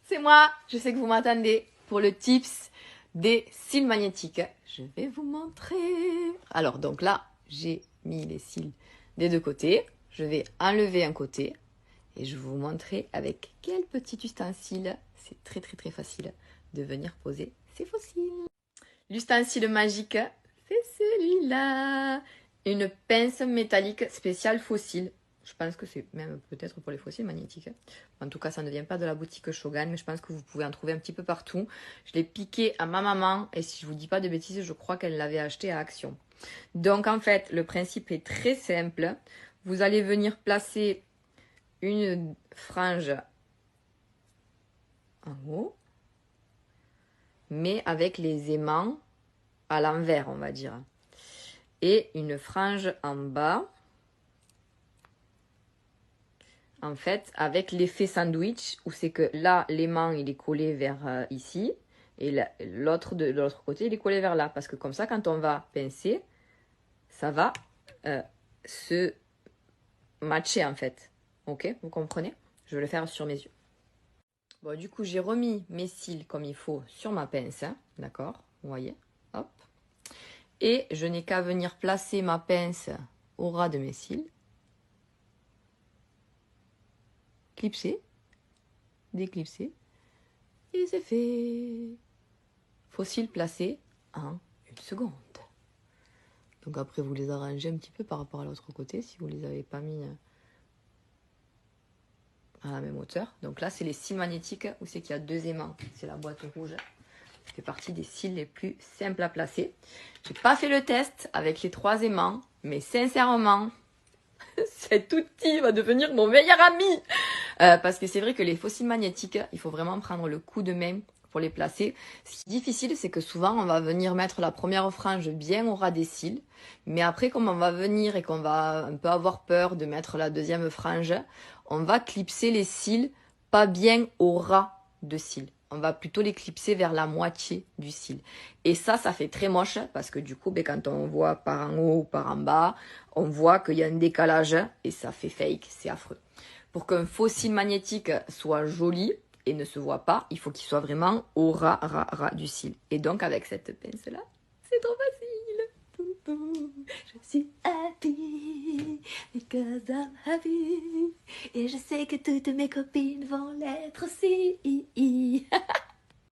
c'est moi. Je sais que vous m'attendez pour le tips des cils magnétiques. Je vais vous montrer. Alors, donc là, j'ai mis les cils des deux côtés. Je vais enlever un côté et je vais vous montrer avec quel petit ustensile. C'est très très facile de venir poser ces faux cils. L'ustensile magique, c'est celui-là. Une pince métallique spéciale fossile. Je pense que c'est même peut-être pour les fossiles magnétiques. En tout cas, ça ne vient pas de la boutique Shogun, mais je pense que vous pouvez en trouver un petit peu partout. Je l'ai piqué à ma maman et si je vous dis pas de bêtises, je crois qu'elle l'avait acheté à Action. Donc en fait, le principe est très simple. Vous allez venir placer une frange en haut, mais avec les aimants à l'envers, on va dire. Et une frange en bas, en fait, avec l'effet sandwich, où c'est que là, l'aimant, il est collé vers ici, et l'autre de l'autre côté, il est collé vers là. Parce que comme ça, quand on va pincer, ça va se matcher, en fait. Ok, vous comprenez? Je vais le faire sur mes yeux. Bon, du coup, j'ai remis mes cils comme il faut sur ma pince, hein, d'accord? Vous voyez? Hop. Et je n'ai qu'à venir placer ma pince au ras de mes cils. Clipser, déclipser, et c'est fait. Faux cils placés en 1 seconde. Donc après, vous les arrangez un petit peu par rapport à l'autre côté, si vous ne les avez pas mis à la même hauteur. Donc là, c'est les cils magnétiques, où c'est qu'il y a 2 aimants. C'est la boîte rouge. Ça fait partie des cils les plus simples à placer. J'ai pas fait le test avec les 3 aimants, mais sincèrement, cet outil va devenir mon meilleur ami. Parce que c'est vrai que les faux cils magnétiques, il faut vraiment prendre le coup de main pour les placer. Ce qui est difficile, c'est que souvent, on va venir mettre la première frange bien au ras des cils. Mais après, comme on va venir et qu'on va un peu avoir peur de mettre la deuxième frange, on va clipser les cils pas bien au ras de cils. On va plutôt les clipser vers la moitié du cil. Et ça fait très moche parce que du coup, quand on voit par en haut ou par en bas, on voit qu'il y a un décalage et ça fait fake, c'est affreux. Pour qu'un faux cil magnétique soit joli et ne se voit pas, il faut qu'il soit vraiment au ras du cil. Et donc avec cette pince-là, c'est trop facile. Je suis happy because I'm happy. Et je sais que toutes mes copines vont l'être aussi.